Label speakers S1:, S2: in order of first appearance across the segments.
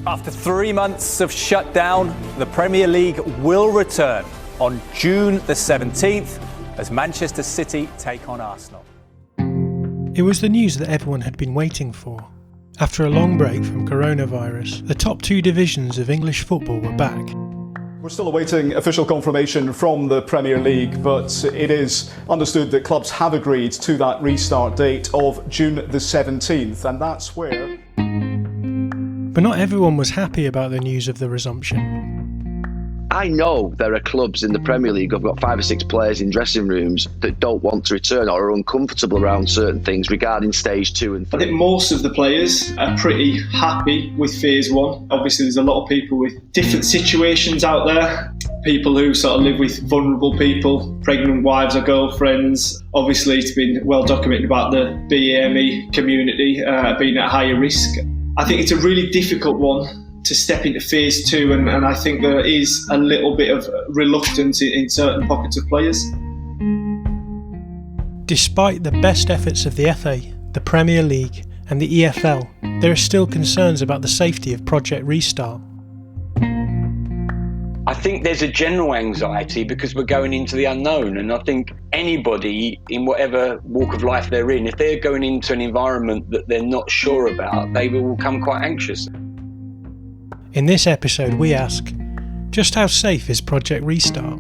S1: After 3 months of shutdown, the Premier League will return on June the 17th as Manchester City take on Arsenal.
S2: It was the news that everyone had been waiting for. After a long break from coronavirus, the top two divisions of English football were back.
S3: We're still awaiting official confirmation from the Premier League, but it is understood that clubs have agreed to that restart date of June the 17th, and that's where...
S2: But not everyone was happy about the news of the resumption.
S4: I know there are clubs in the Premier League who've got 5 or 6 players in dressing rooms that don't want to return or are uncomfortable around certain things regarding stage 2 and 3.
S5: I think most of the players are pretty happy with phase 1. Obviously there's a lot of people with different situations out there. People who sort of live with vulnerable people, pregnant wives or girlfriends. Obviously it's been well documented about the BAME community being at higher risk. I think it's a really difficult one to step into phase 2, and I think there is a little bit of reluctance in certain pockets of players.
S2: Despite the best efforts of the FA, the Premier League and the EFL, there are still concerns about the safety of Project Restart.
S6: I think there's a general anxiety because we're going into the unknown, and I think anybody in whatever walk of life they're in, if they're going into an environment that they're not sure about, they will become quite anxious.
S2: In this episode we ask, just how safe is Project Restart?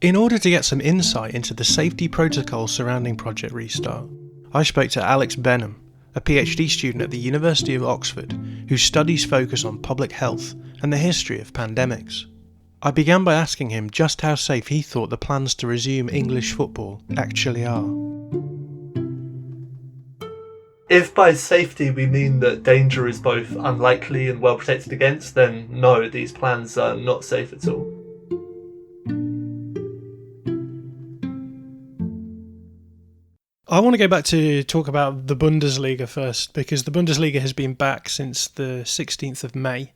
S2: In order to get some insight into the safety protocols surrounding Project Restart, I spoke to Alex Benham, a PhD student at the University of Oxford whose studies focus on public health and the history of pandemics. I began by asking him just how safe he thought the plans to resume English football actually are.
S7: If by safety we mean that danger is both unlikely and well protected against, then no, these plans are not safe at all.
S2: I want to go back to talk about the Bundesliga first, because the Bundesliga has been back since the 16th of May.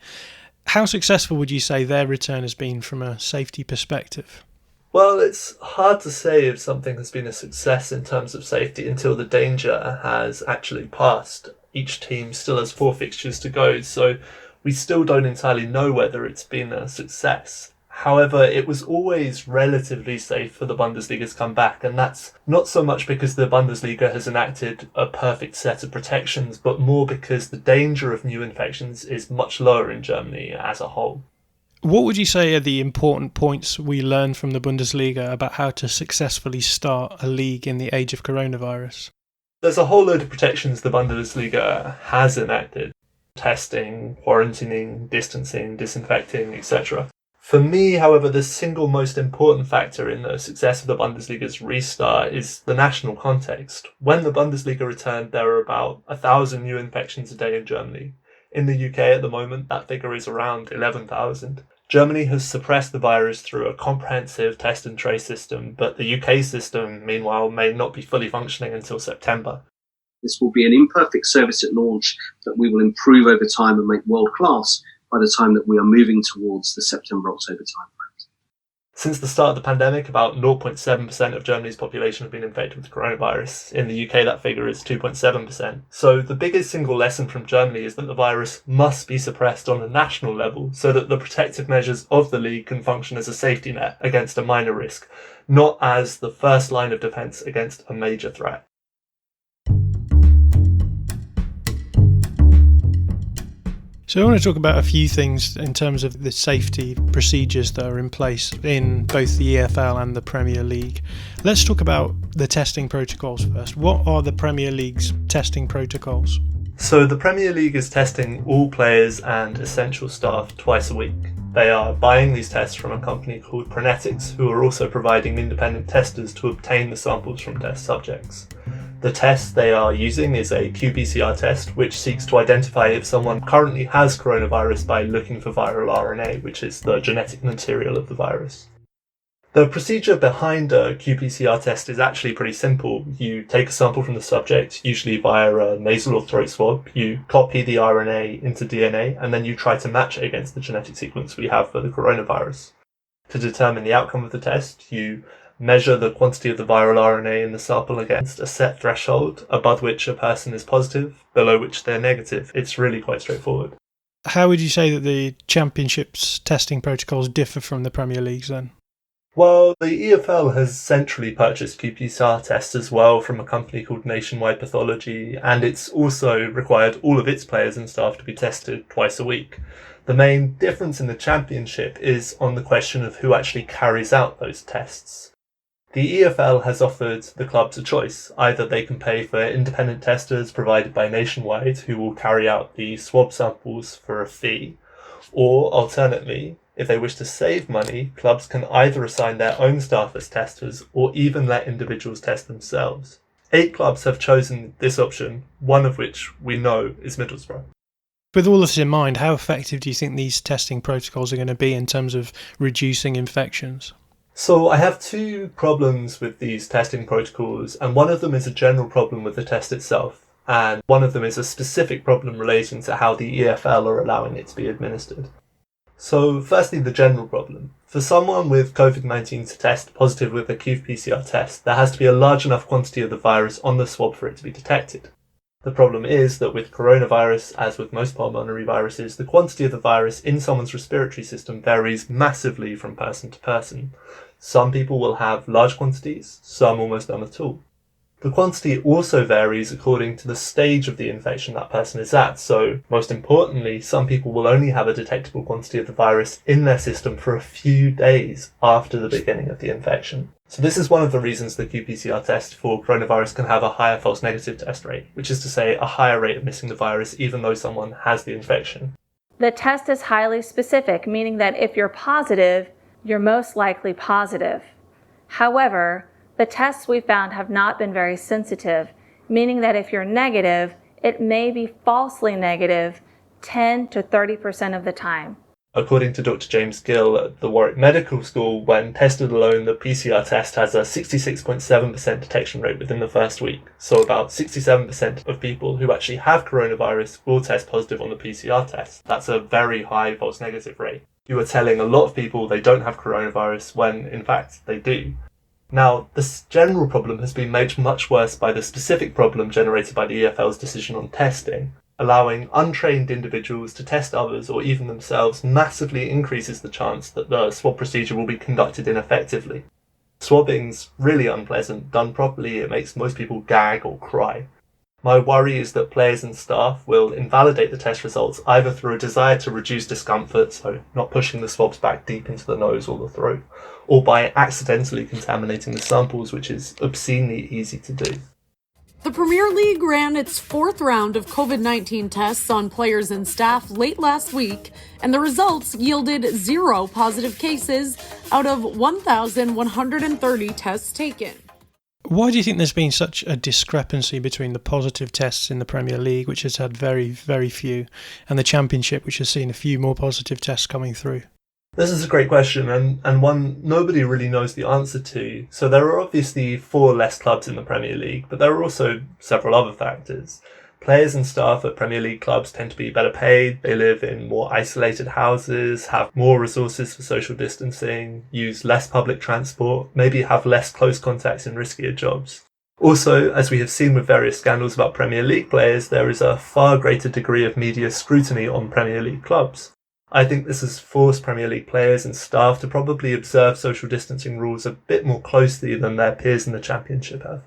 S2: How successful would you say their return has been from a safety perspective?
S7: Well, it's hard to say if something has been a success in terms of safety until the danger has actually passed. Each team still has 4 fixtures to go, so we still don't entirely know whether it's been a success. However, it was always relatively safe for the Bundesliga to come back, and that's not so much because the Bundesliga has enacted a perfect set of protections, but more because the danger of new infections is much lower in Germany as a whole.
S2: What would you say are the important points we learned from the Bundesliga about how to successfully start a league in the age of coronavirus?
S7: There's a whole load of protections the Bundesliga has enacted. Testing, quarantining, distancing, disinfecting, etc. For me, however, the single most important factor in the success of the Bundesliga's restart is the national context. When the Bundesliga returned, there were about 1,000 new infections a day in Germany. In the UK at the moment, that figure is around 11,000. Germany has suppressed the virus through a comprehensive test and trace system, but the UK system, meanwhile, may not be fully functioning until September.
S8: This will be an imperfect service at launch that we will improve over time and make world-class by the time that we are moving towards the September-October timeframe.
S7: Since the start of the pandemic, about 0.7% of Germany's population have been infected with coronavirus. In the UK, that figure is 2.7%. So the biggest single lesson from Germany is that the virus must be suppressed on a national level so that the protective measures of the league can function as a safety net against a minor risk, not as the first line of defence against a major threat.
S2: So I want to talk about a few things in terms of the safety procedures that are in place in both the EFL and the Premier League. Let's talk about the testing protocols first. What are the Premier League's testing protocols?
S7: So the Premier League is testing all players and essential staff twice a week. They are buying these tests from a company called Pronetics, who are also providing independent testers to obtain the samples from test subjects. The test they are using is a qPCR test, which seeks to identify if someone currently has coronavirus by looking for viral RNA, which is the genetic material of the virus. The procedure behind a qPCR test is actually pretty simple. You take a sample from the subject, usually via a nasal or throat swab, you copy the RNA into DNA, and then you try to match it against the genetic sequence we have for the coronavirus. To determine the outcome of the test, you measure the quantity of the viral RNA in the sample against a set threshold, above which a person is positive, below which they're negative. It's really quite straightforward.
S2: How would you say that the Championship's testing protocols differ from the Premier League's then?
S7: Well, the EFL has centrally purchased qPCR tests as well from a company called Nationwide Pathology, and it's also required all of its players and staff to be tested twice a week. The main difference in the Championship is on the question of who actually carries out those tests. The EFL has offered the clubs a choice. Either they can pay for independent testers provided by Nationwide who will carry out the swab samples for a fee, or alternately, if they wish to save money, clubs can either assign their own staff as testers or even let individuals test themselves. 8 clubs have chosen this option, one of which we know is Middlesbrough.
S2: With all this in mind, how effective do you think these testing protocols are going to be in terms of reducing infections?
S7: So I have 2 problems with these testing protocols, and one of them is a general problem with the test itself, and one of them is a specific problem relating to how the EFL are allowing it to be administered. So firstly, the general problem. For someone with COVID-19 to test positive with a qPCR test, there has to be a large enough quantity of the virus on the swab for it to be detected. The problem is that with coronavirus, as with most pulmonary viruses, the quantity of the virus in someone's respiratory system varies massively from person to person. Some people will have large quantities, some almost none at all. The quantity also varies according to the stage of the infection that person is at, so most importantly, some people will only have a detectable quantity of the virus in their system for a few days after the beginning of the infection. So this is one of the reasons the qPCR test for coronavirus can have a higher false negative test rate, which is to say a higher rate of missing the virus even though someone has the infection.
S9: The test is highly specific, meaning that if you're positive, you're most likely positive. However, the tests we found have not been very sensitive, meaning that if you're negative, it may be falsely negative 10 to 30% of the time.
S7: According to Dr. James Gill at the Warwick Medical School, when tested alone, the PCR test has a 66.7% detection rate within the first week. So about 67% of people who actually have coronavirus will test positive on the PCR test. That's a very high false negative rate. You are telling a lot of people they don't have coronavirus when, in fact, they do. Now, this general problem has been made much worse by the specific problem generated by the EFL's decision on testing. Allowing untrained individuals to test others or even themselves massively increases the chance that the swab procedure will be conducted ineffectively. Swabbing's really unpleasant. Done properly, it makes most people gag or cry. My worry is that players and staff will invalidate the test results either through a desire to reduce discomfort, so not pushing the swabs back deep into the nose or the throat, or by accidentally contaminating the samples, which is obscenely easy to do.
S10: The Premier League ran its 4th round of COVID-19 tests on players and staff late last week, and the results yielded 0 positive cases out of 1,130 tests taken.
S2: Why do you think there's been such a discrepancy between the positive tests in the Premier League, which has had very, very few, and the Championship, which has seen a few more positive tests coming through?
S7: This is a great question, and one nobody really knows the answer to. So there are obviously 4 less clubs in the Premier League, but there are also several other factors. Players and staff at Premier League clubs tend to be better paid, they live in more isolated houses, have more resources for social distancing, use less public transport, maybe have less close contacts in riskier jobs. Also, as we have seen with various scandals about Premier League players, there is a far greater degree of media scrutiny on Premier League clubs. I think this has forced Premier League players and staff to probably observe social distancing rules a bit more closely than their peers in the Championship have.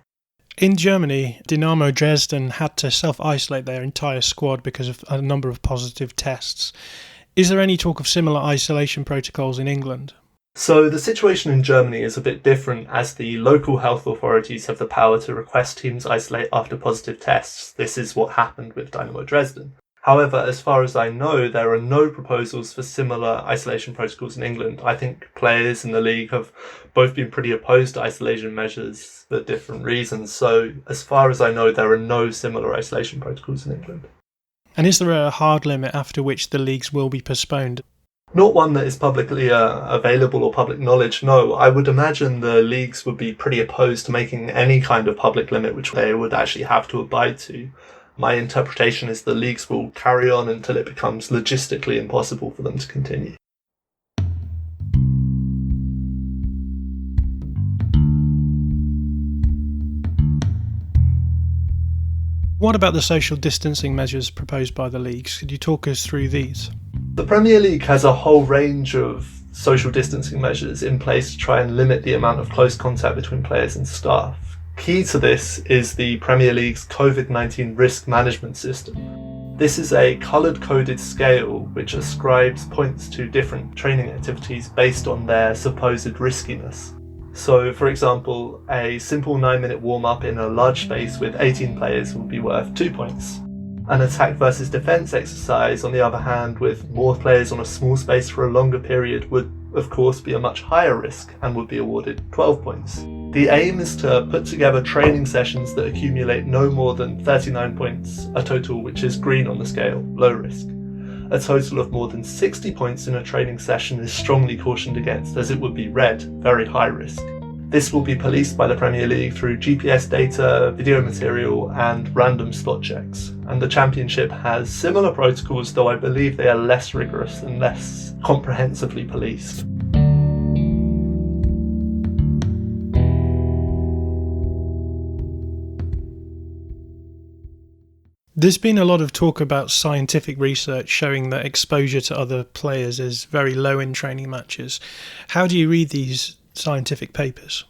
S2: In Germany, Dynamo Dresden had to self-isolate their entire squad because of a number of positive tests. Is there any talk of similar isolation protocols in England?
S7: So the situation in Germany is a bit different, as the local health authorities have the power to request teams isolate after positive tests. This is what happened with Dynamo Dresden. However, as far as I know, there are no proposals for similar isolation protocols in England. I think players in the league have both been pretty opposed to isolation measures for different reasons. So as far as I know, there are no similar isolation protocols in England.
S2: And is there a hard limit after which the leagues will be postponed?
S7: Not one that is publicly available or public knowledge, no. I would imagine the leagues would be pretty opposed to making any kind of public limit which they would actually have to abide to. My interpretation is the leagues will carry on until it becomes logistically impossible for them to continue.
S2: What about the social distancing measures proposed by the leagues? Could you talk us through these?
S7: The Premier League has a whole range of social distancing measures in place to try and limit the amount of close contact between players and staff. Key to this is the Premier League's COVID-19 risk management system. This is a coloured-coded scale which ascribes points to different training activities based on their supposed riskiness. So, for example, a simple 9-minute warm-up in a large space with 18 players will be worth 2 points. An attack versus defence exercise, on the other hand, with more players on a small space for a longer period would, of course, be a much higher risk and would be awarded 12 points. The aim is to put together training sessions that accumulate no more than 39 points, a total which is green on the scale, low risk. A total of more than 60 points in a training session is strongly cautioned against, as it would be red, very high risk. This will be policed by the Premier League through GPS data, video material and random spot checks. And the Championship has similar protocols, though I believe they are less rigorous and less comprehensively policed.
S2: There's been a lot of talk about scientific research showing that exposure to other players is very low in training matches. How do you read these scientific papers?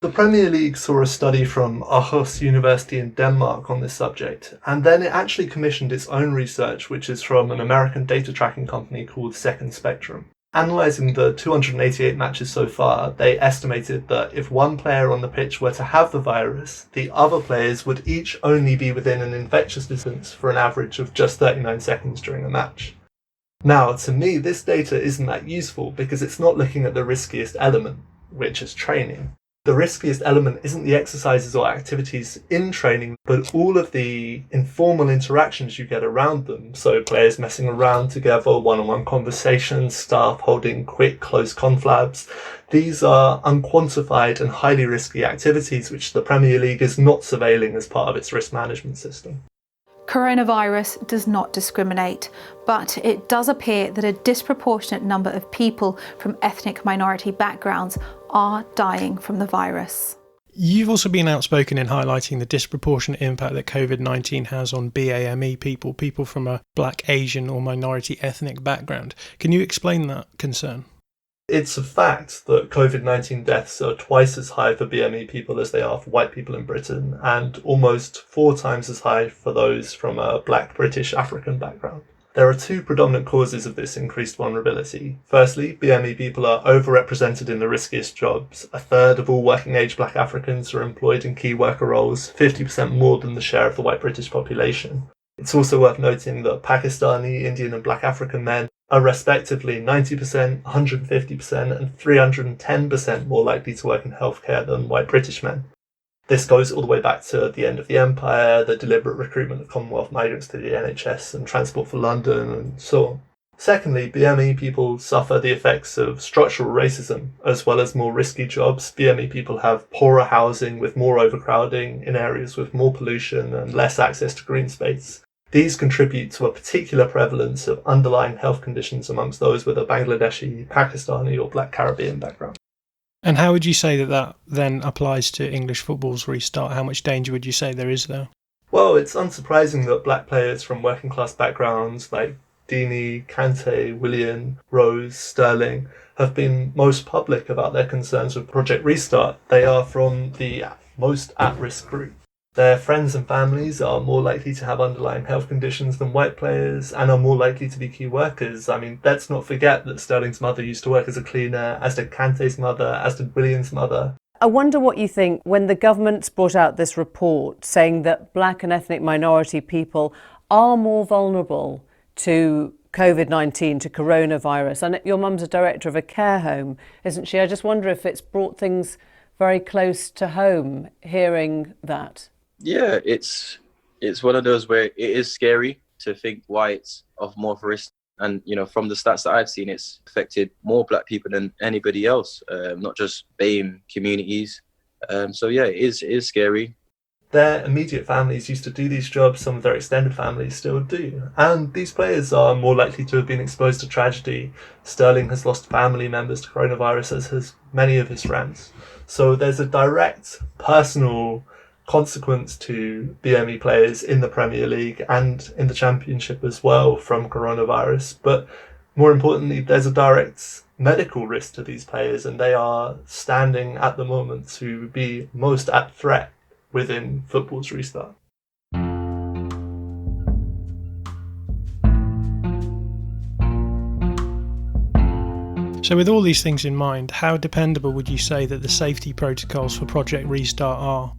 S7: The Premier League saw a study from Aarhus University in Denmark on this subject, and then it actually commissioned its own research, which is from an American data tracking company called Second Spectrum. Analysing the 288 matches so far, they estimated that if one player on the pitch were to have the virus, the other players would each only be within an infectious distance for an average of just 39 seconds during a match. Now, to me, this data isn't that useful because it's not looking at the riskiest element, which is training. The riskiest element isn't the exercises or activities in training, but all of the informal interactions you get around them. So players messing around together, one-on-one conversations, staff holding quick, close conflabs. These are unquantified and highly risky activities which the Premier League is not surveilling as part of its risk management system.
S11: Coronavirus does not discriminate, but it does appear that a disproportionate number of people from ethnic minority backgrounds are dying from the virus.
S2: You've also been outspoken in highlighting the disproportionate impact that COVID-19 has on BAME people from a Black, Asian or minority ethnic background. Can you explain that concern?
S7: It's a fact that COVID-19 deaths are twice as high for BME people as they are for white people in Britain, and almost 4 times as high for those from a Black, British, African background. There are 2 predominant causes of this increased vulnerability. Firstly, BME people are overrepresented in the riskiest jobs. A third of all working-age Black Africans are employed in key worker roles, 50% more than the share of the white British population. It's also worth noting that Pakistani, Indian and Black African men are respectively 90%, 150% and 310% more likely to work in healthcare than white British men. This goes all the way back to the end of the Empire, the deliberate recruitment of Commonwealth migrants to the NHS and Transport for London and so on. Secondly, BME people suffer the effects of structural racism. As well as more risky jobs, BME people have poorer housing with more overcrowding in areas with more pollution and less access to green space. These contribute to a particular prevalence of underlying health conditions amongst those with a Bangladeshi, Pakistani or Black Caribbean background.
S2: And how would you say that then applies to English football's restart? How much danger would you say there is there?
S7: Well, it's unsurprising that Black players from working class backgrounds like Deeney, Kante, Willian, Rose, Sterling have been most public about their concerns with Project Restart. They are from the most at-risk group. Their friends and families are more likely to have underlying health conditions than white players and are more likely to be key workers. I mean, let's not forget that Sterling's mother used to work as a cleaner, as did Kante's mother, as did William's mother.
S12: I wonder what you think when the government's brought out this report saying that Black and ethnic minority people are more vulnerable to COVID-19, to coronavirus. And your mum's a director of a care home, isn't she? I just wonder if it's brought things very close to home, hearing that.
S13: Yeah, it's one of those where it is scary to think why it's of more risk And, from the stats that I've seen, it's affected more black people than anybody else, not just BAME communities. So, yeah, it is scary.
S7: Their immediate families used to do these jobs, some of their extended families still do. And these players are more likely to have been exposed to tragedy. Sterling has lost family members to coronavirus, as has many of his friends. So there's a direct personal consequence to BME players in the Premier League and in the Championship as well from coronavirus. But more importantly, there's a direct medical risk to these players, and they are standing at the moment to be most at threat within football's restart.
S2: So with all these things in mind, how dependable would you say that the safety protocols for Project Restart are?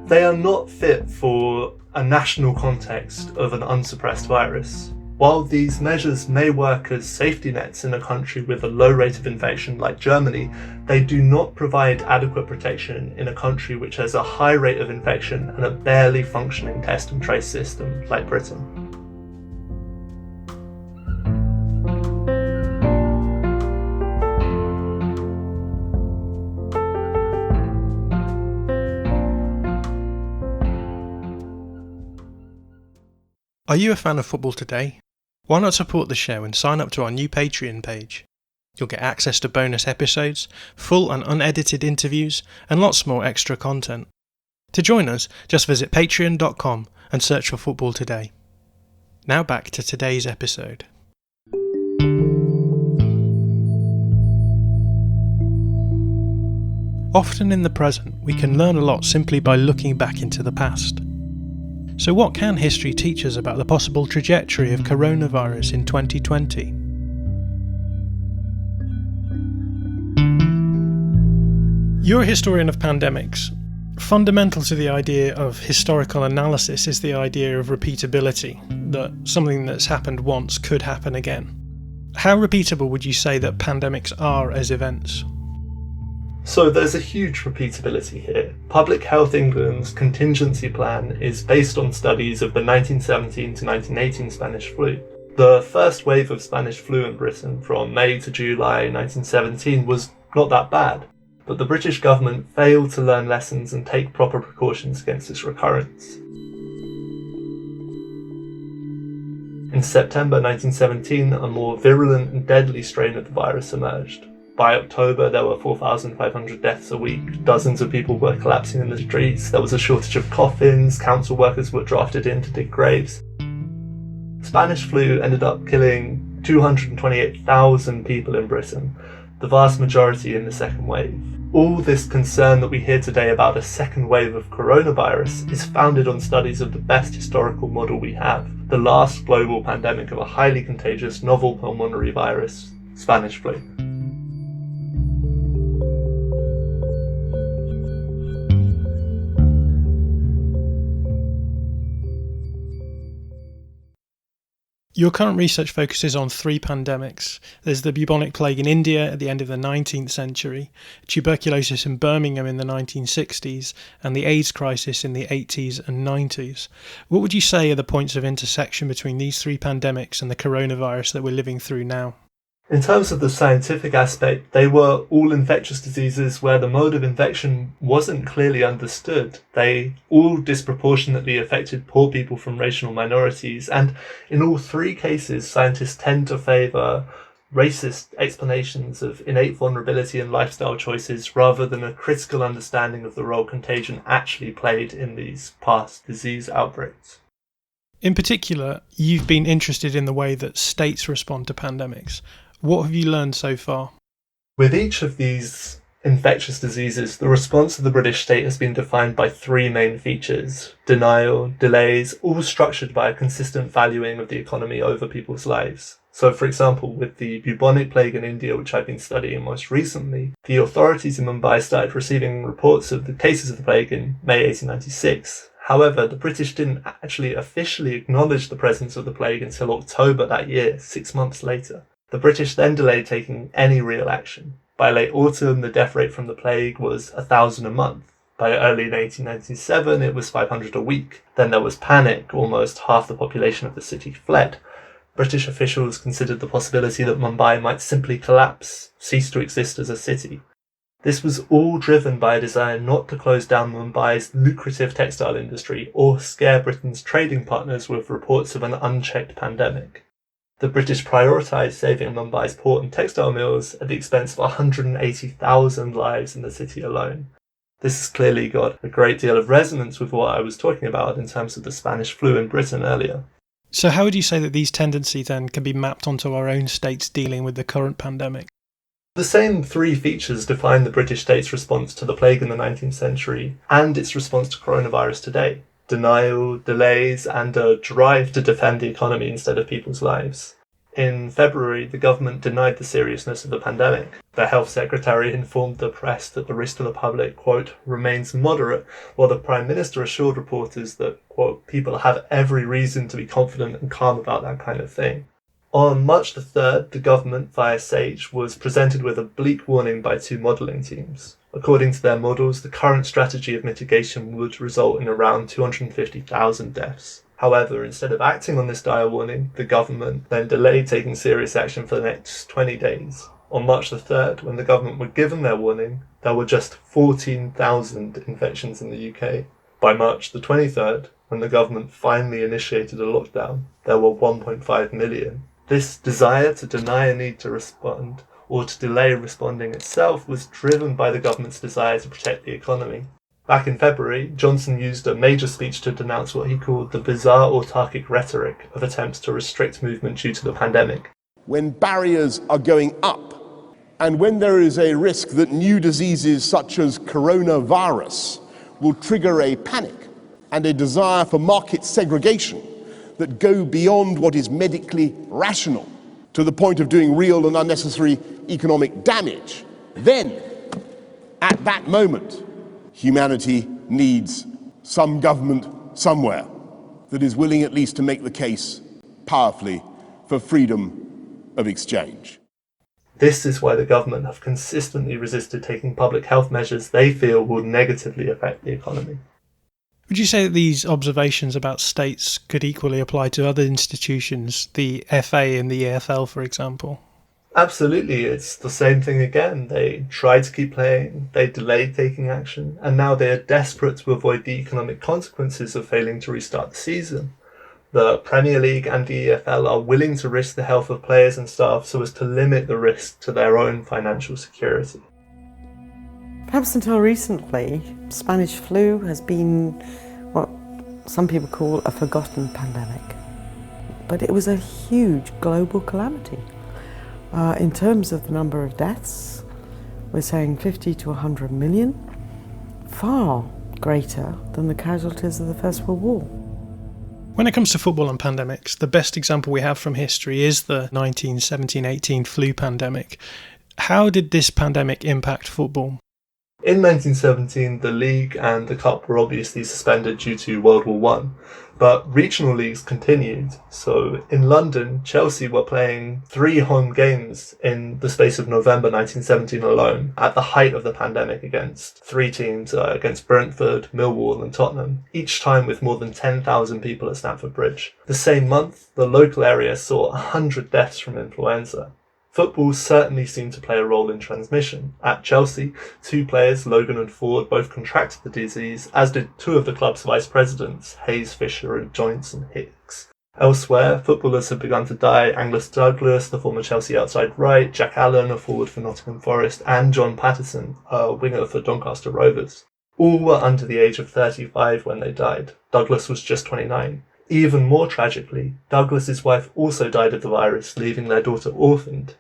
S7: They are not fit for a national context of an unsuppressed virus. While these measures may work as safety nets in a country with a low rate of infection like Germany, they do not provide adequate protection in a country which has a high rate of infection and a barely functioning test and trace system like Britain.
S2: Are you a fan of Football Today? Why not support the show and sign up to our new Patreon page? You'll get access to bonus episodes, full and unedited interviews, and lots more extra content. To join us, just visit patreon.com and search for Football Today. Now back to today's episode. Often in the present, we can learn a lot simply by looking back into the past. So what can history teach us about the possible trajectory of coronavirus in 2020? You're a historian of pandemics. Fundamental to the idea of historical analysis is the idea of repeatability, that something that's happened once could happen again. How repeatable would you say that pandemics are as events?
S7: So there's a huge repeatability here. Public Health England's contingency plan is based on studies of the 1917 to 1918 Spanish flu. The first wave of Spanish flu in Britain from May to July 1917 was not that bad, but the British government failed to learn lessons and take proper precautions against its recurrence. In September 1917, a more virulent and deadly strain of the virus emerged. By October, there were 4,500 deaths a week. Dozens of people were collapsing in the streets. There was a shortage of coffins. Council workers were drafted in to dig graves. Spanish flu ended up killing 228,000 people in Britain, the vast majority in the second wave. All this concern that we hear today about a second wave of coronavirus is founded on studies of the best historical model we have, the last global pandemic of a highly contagious novel pulmonary virus, Spanish flu.
S2: Your current research focuses on three pandemics. There's the bubonic plague in India at the end of the 19th century, tuberculosis in Birmingham in the 1960s, and the AIDS crisis in the 80s and 90s. What would you say are the points of intersection between these three pandemics and the coronavirus that we're living through now?
S7: In terms of the scientific aspect, they were all infectious diseases where the mode of infection wasn't clearly understood. They all disproportionately affected poor people from racial minorities, and in all three cases, scientists tend to favour racist explanations of innate vulnerability and lifestyle choices rather than a critical understanding of the role contagion actually played in these past disease outbreaks.
S2: In particular, you've been interested in the way that states respond to pandemics. What have you learned so far?
S7: With each of these infectious diseases, the response of the British state has been defined by three main features: denial, delays, all structured by a consistent valuing of the economy over people's lives. So, for example, with the bubonic plague in India, which I've been studying most recently, the authorities in Mumbai started receiving reports of the cases of the plague in May 1896. However, the British didn't actually officially acknowledge the presence of the plague until October that year, 6 months later. The British then delayed taking any real action. By late autumn, the death rate from the plague was 1,000 a month. By early 1897, it was 500 a week. Then there was panic. Almost half the population of the city fled. British officials considered the possibility that Mumbai might simply collapse, cease to exist as a city. This was all driven by a desire not to close down Mumbai's lucrative textile industry or scare Britain's trading partners with reports of an unchecked pandemic. The British prioritised saving Mumbai's port and textile mills at the expense of 180,000 lives in the city alone. This has clearly got a great deal of resonance with what I was talking about in terms of the Spanish flu in Britain earlier.
S2: So how would you say that these tendencies then can be mapped onto our own states dealing with the current pandemic?
S7: The same three features define the British state's response to the plague in the 19th century and its response to coronavirus today: denial, delays, and a drive to defend the economy instead of people's lives. In February, the government denied the seriousness of the pandemic. The health secretary informed the press that the risk to the public, quote, remains moderate, while the Prime Minister assured reporters that, quote, people have every reason to be confident and calm about that kind of thing. On March the 3rd, the government, via SAGE, was presented with a bleak warning by two modelling teams. According to their models, the current strategy of mitigation would result in around 250,000 deaths. However, instead of acting on this dire warning, the government then delayed taking serious action for the next 20 days. On March the 3rd, when the government were given their warning, there were just 14,000 infections in the UK. By March the 23rd, when the government finally initiated a lockdown, there were 1.5 million. This desire to deny a need to respond, or to delay responding itself, was driven by the government's desire to protect the economy. Back in February, Johnson used a major speech to denounce what he called the bizarre autarkic rhetoric of attempts to restrict movement due to the pandemic.
S14: When barriers are going up, and when there is a risk that new diseases such as coronavirus will trigger a panic and a desire for market segregation that go beyond what is medically rational to the point of doing real and unnecessary economic damage, then, at that moment, humanity needs some government somewhere that is willing at least to make the case powerfully for freedom of exchange.
S7: This is why the government have consistently resisted taking public health measures they feel will negatively affect the economy.
S2: Would you say that these observations about states could equally apply to other institutions, the FA and the EFL, for example?
S7: Absolutely, it's the same thing again. They tried to keep playing, they delayed taking action, and now they are desperate to avoid the economic consequences of failing to restart the season. The Premier League and the EFL are willing to risk the health of players and staff so as to limit the risk to their own financial security.
S15: Perhaps until recently, Spanish flu has been what some people call a forgotten pandemic. But it was a huge global calamity. In terms of the number of deaths, we're saying 50 to 100 million, far greater than the casualties of the First World War.
S2: When it comes to football and pandemics, the best example we have from history is the 1917-18 flu pandemic. How did this pandemic impact football?
S7: In 1917, the league and the cup were obviously suspended due to World War I, but regional leagues continued. So in London, Chelsea were playing 3 home games in the space of November 1917 alone, at the height of the pandemic, against 3 teams, against Brentford, Millwall and Tottenham, each time with more than 10,000 people at Stamford Bridge. The same month, the local area saw 100 deaths from influenza. Football certainly seemed to play a role in transmission. At Chelsea, 2 players, Logan and Ford, both contracted the disease, as did 2 of the club's vice presidents, Hayes Fisher and Johnson Hicks. Elsewhere, footballers had begun to die. Angus Douglas, the former Chelsea outside right, Jack Allen, a forward for Nottingham Forest, and John Patterson, a winger for Doncaster Rovers. All were under the age of 35 when they died. Douglas was just 29. Even more tragically, Douglas's wife also died of the virus, leaving their daughter orphaned.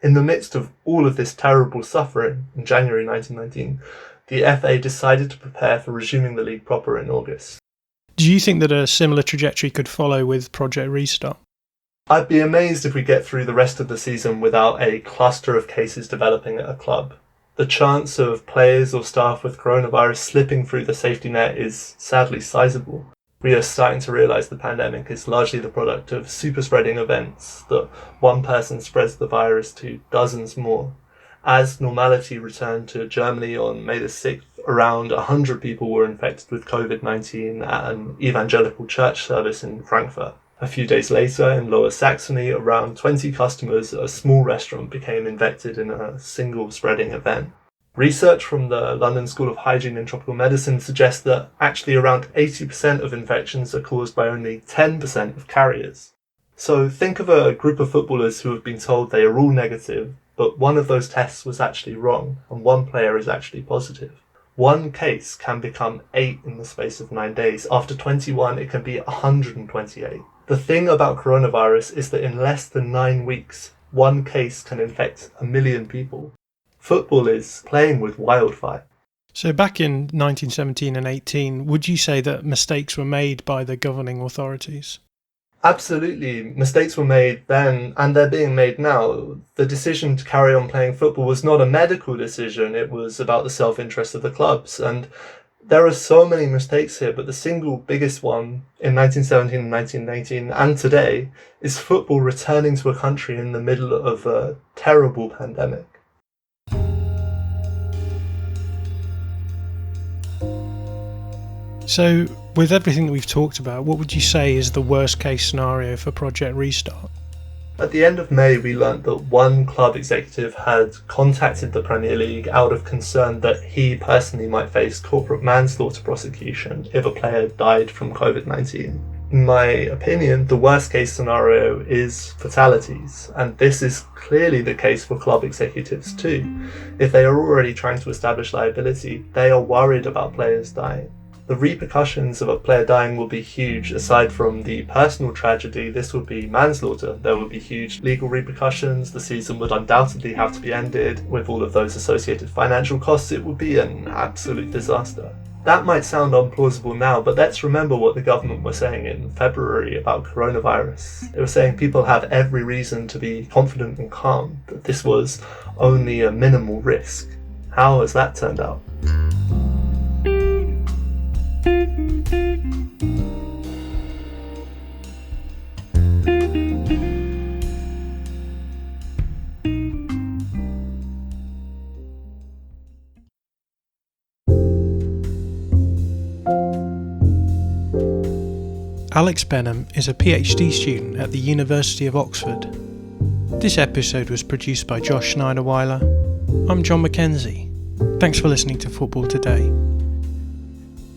S7: In the midst of all of this terrible suffering, in January 1919, the FA decided to prepare for resuming the league proper in August.
S2: Do you think that a similar trajectory could follow with Project Restart?
S7: I'd be amazed if we get through the rest of the season without a cluster of cases developing at a club. The chance of players or staff with coronavirus slipping through the safety net is sadly sizable. We are starting to realise the pandemic is largely the product of super-spreading events, that one person spreads the virus to dozens more. As normality returned to Germany on May the 6th, around 100 people were infected with COVID-19 at an evangelical church service in Frankfurt. A few days later, in Lower Saxony, around 20 customers at a small restaurant became infected in a single spreading event. Research from the London School of Hygiene and Tropical Medicine suggests that actually around 80% of infections are caused by only 10% of carriers. So think of a group of footballers who have been told they are all negative, but one of those tests was actually wrong, and one player is actually positive. One case can become 8 in the space of 9 days. After 21, it can be 128. The thing about coronavirus is that in less than 9 weeks, one case can infect 1 million people. Football is playing with wildfire.
S2: So back in 1917 and 18, would you say that mistakes were made by the governing authorities?
S7: Absolutely. Mistakes were made then, and they're being made now. The decision to carry on playing football was not a medical decision. It was about the self-interest of the clubs. And there are so many mistakes here, but the single biggest one in 1917 and 1918 and today is football returning to a country in the middle of a terrible pandemic.
S2: So, with everything that we've talked about, what would you say is the worst case scenario for Project Restart?
S7: At the end of May, we learnt that one club executive had contacted the Premier League out of concern that he personally might face corporate manslaughter prosecution if a player died from COVID-19. In my opinion, the worst case scenario is fatalities, and this is clearly the case for club executives too. If they are already trying to establish liability, they are worried about players dying. The repercussions of a player dying will be huge. Aside from the personal tragedy, this would be manslaughter. There would be huge legal repercussions. The season would undoubtedly have to be ended. With all of those associated financial costs, it would be an absolute disaster. That might sound unplausible now, but let's remember what the government were saying in February about coronavirus. They were saying people have every reason to be confident and calm, that this was only a minimal risk. How has that turned out?
S2: Alex Benham is a PhD student at the University of Oxford. This episode was produced by Josh Schneiderweiler. I'm John Mackenzie. Thanks for listening to Football Today.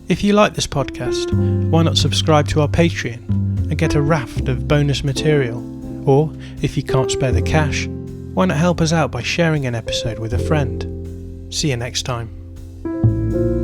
S2: If you like this podcast, why not subscribe to our Patreon and get a raft of bonus material? Or, if you can't spare the cash, why not help us out by sharing an episode with a friend? See you next time.